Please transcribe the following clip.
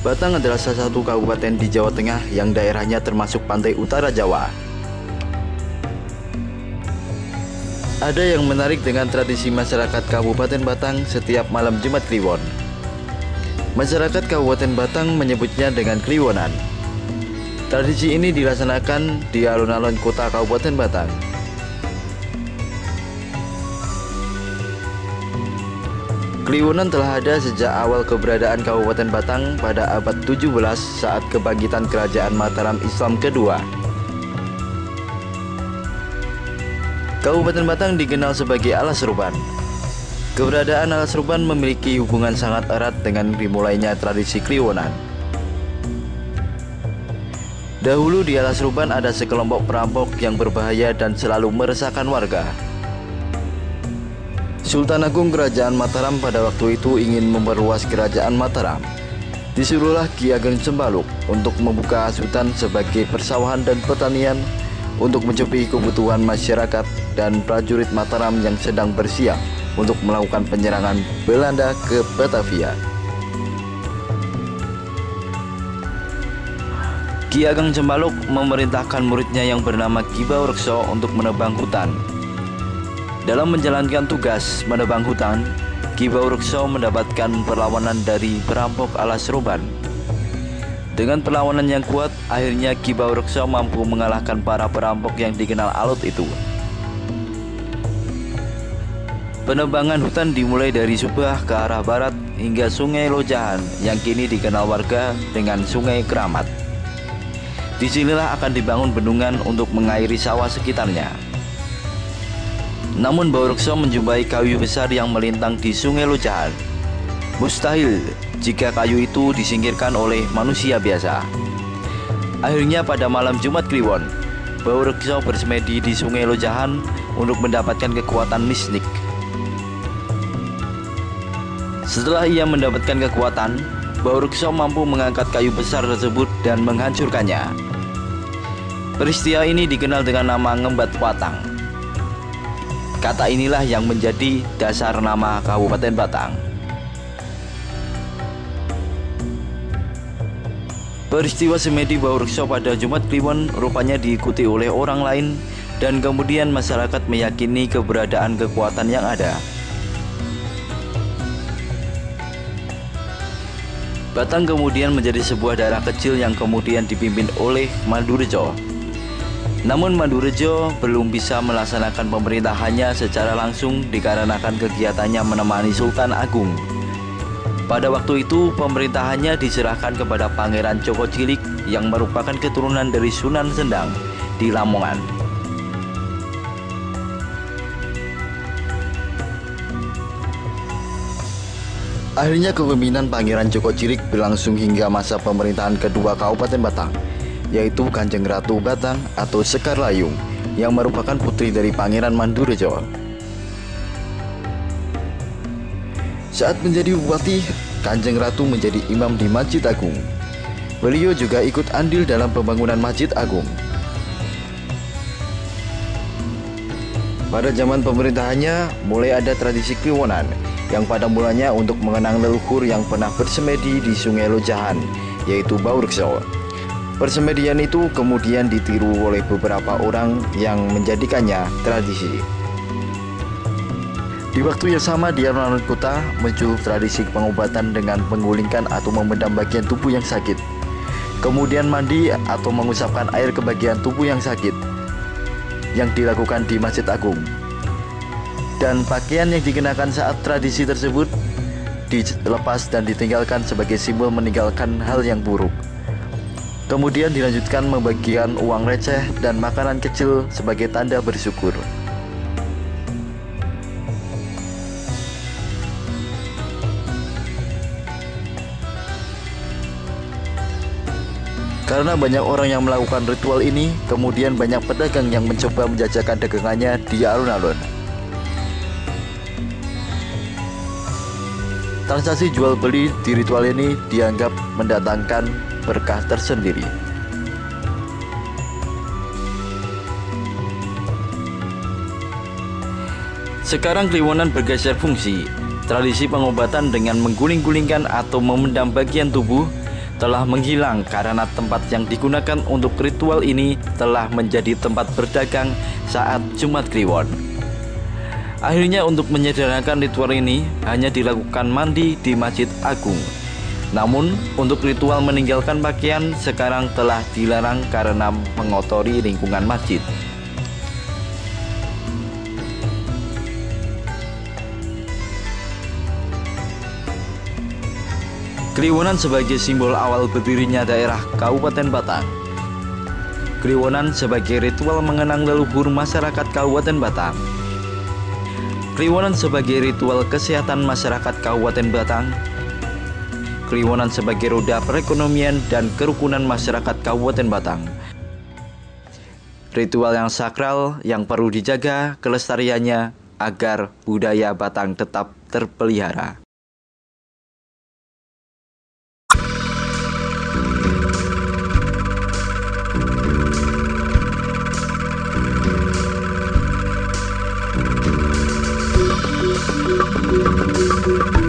Batang adalah salah satu kabupaten di Jawa Tengah yang daerahnya termasuk pantai utara Jawa. Ada yang menarik dengan tradisi masyarakat Kabupaten Batang setiap malam Jumat Kliwon. Masyarakat Kabupaten Batang menyebutnya dengan Kliwonan. Tradisi ini dilaksanakan di alun-alun kota Kabupaten Batang. Kliwonan telah ada sejak awal keberadaan Kabupaten Batang pada abad 17 saat kebangkitan Kerajaan Mataram Islam kedua. Kabupaten Batang dikenal sebagai Alas Ruban. Keberadaan Alas Ruban memiliki hubungan sangat erat dengan dimulainya tradisi Kliwonan. Dahulu di Alas Ruban ada sekelompok perampok yang berbahaya dan selalu meresahkan warga. Sultan Agung Kerajaan Mataram pada waktu itu ingin memperluas Kerajaan Mataram. Disuruhlah Ki Ageng Cembaluk untuk membuka Sultan sebagai persawahan dan pertanian untuk mencukupi kebutuhan masyarakat dan prajurit Mataram yang sedang bersiap untuk melakukan penyerangan Belanda ke Batavia. Ki Ageng Cembaluk memerintahkan muridnya yang bernama Ki Baurekso untuk menebang hutan. Dalam menjalankan tugas menebang hutan, Ki Baurekso mendapatkan perlawanan dari perampok Alas Ruban. Dengan perlawanan yang kuat, akhirnya Ki Baurekso mampu mengalahkan para perampok yang dikenal alot itu. Penebangan hutan dimulai dari Subah ke arah barat hingga Sungai Lojahan yang kini dikenal warga dengan Sungai Keramat. Disinilah akan dibangun bendungan untuk mengairi sawah sekitarnya. Namun Baurekso menjumpai kayu besar yang melintang di Sungai Lojahan. Mustahil jika kayu itu disingkirkan oleh manusia biasa. Akhirnya pada malam Jumat Kliwon, Baurekso bersemedi di Sungai Lojahan untuk mendapatkan kekuatan mistik. Setelah ia mendapatkan kekuatan, Baurekso mampu mengangkat kayu besar tersebut dan menghancurkannya. Peristiwa ini dikenal dengan nama Ngembat Watang. Kata inilah yang menjadi dasar nama Kabupaten Batang. Peristiwa semedi Baurekso pada Jumat Kliwon rupanya diikuti oleh orang lain dan kemudian masyarakat meyakini keberadaan kekuatan yang ada. Batang kemudian menjadi sebuah daerah kecil yang kemudian dipimpin oleh Mandurejo. Namun Mandurejo belum bisa melaksanakan pemerintahannya secara langsung dikarenakan kegiatannya menemani Sultan Agung. Pada waktu itu pemerintahannya diserahkan kepada Pangeran Joko Cilik yang merupakan keturunan dari Sunan Sendang di Lamongan. Akhirnya kepemimpinan Pangeran Joko Cilik berlangsung hingga masa pemerintahan kedua Kabupaten Batang, yaitu Kanjeng Ratu Batang atau Sekar Layung yang merupakan putri dari Pangeran Mandurejo. Saat menjadi bupati, Kanjeng Ratu menjadi imam di Masjid Agung. Beliau juga ikut andil dalam pembangunan Masjid Agung. Pada zaman pemerintahannya, mulai ada tradisi Kliwonan yang pada mulanya untuk mengenang leluhur yang pernah bersemedi di Sungai Lojahan, yaitu Baurekso. Persemedian itu kemudian ditiru oleh beberapa orang yang menjadikannya tradisi. Di waktu yang sama di alun-alun kota muncul tradisi pengobatan dengan menggulingkan atau memendam bagian tubuh yang sakit, kemudian mandi atau mengusapkan air ke bagian tubuh yang sakit, yang dilakukan di Masjid Agung. Dan pakaian yang dikenakan saat tradisi tersebut dilepas dan ditinggalkan sebagai simbol meninggalkan hal yang buruk. Kemudian dilanjutkan membagikan uang receh dan makanan kecil sebagai tanda bersyukur. Karena banyak orang yang melakukan ritual ini, kemudian banyak pedagang yang mencoba menjajakan dagangannya di alun-alun. Transaksi jual beli di ritual ini dianggap mendatangkan berkah tersendiri. Sekarang Kliwonan bergeser fungsi. Tradisi pengobatan dengan mengguling-gulingkan atau memendam bagian tubuh telah menghilang karena tempat yang digunakan untuk ritual ini telah menjadi tempat berdagang saat Jumat Kliwon. Akhirnya untuk menyederhanakan ritual ini hanya dilakukan mandi di Masjid Agung. Namun untuk ritual meninggalkan pakaian sekarang telah dilarang karena mengotori lingkungan masjid. Kliwonan sebagai simbol awal berdirinya daerah Kabupaten Batang. Kliwonan sebagai ritual mengenang leluhur masyarakat Kabupaten Batang. Kliwonan sebagai ritual kesehatan masyarakat Kabupaten Batang. Kliwonan sebagai roda perekonomian dan kerukunan masyarakat Kabupaten Batang. Ritual yang sakral yang perlu dijaga kelestariannya agar budaya Batang tetap terpelihara. Thank you.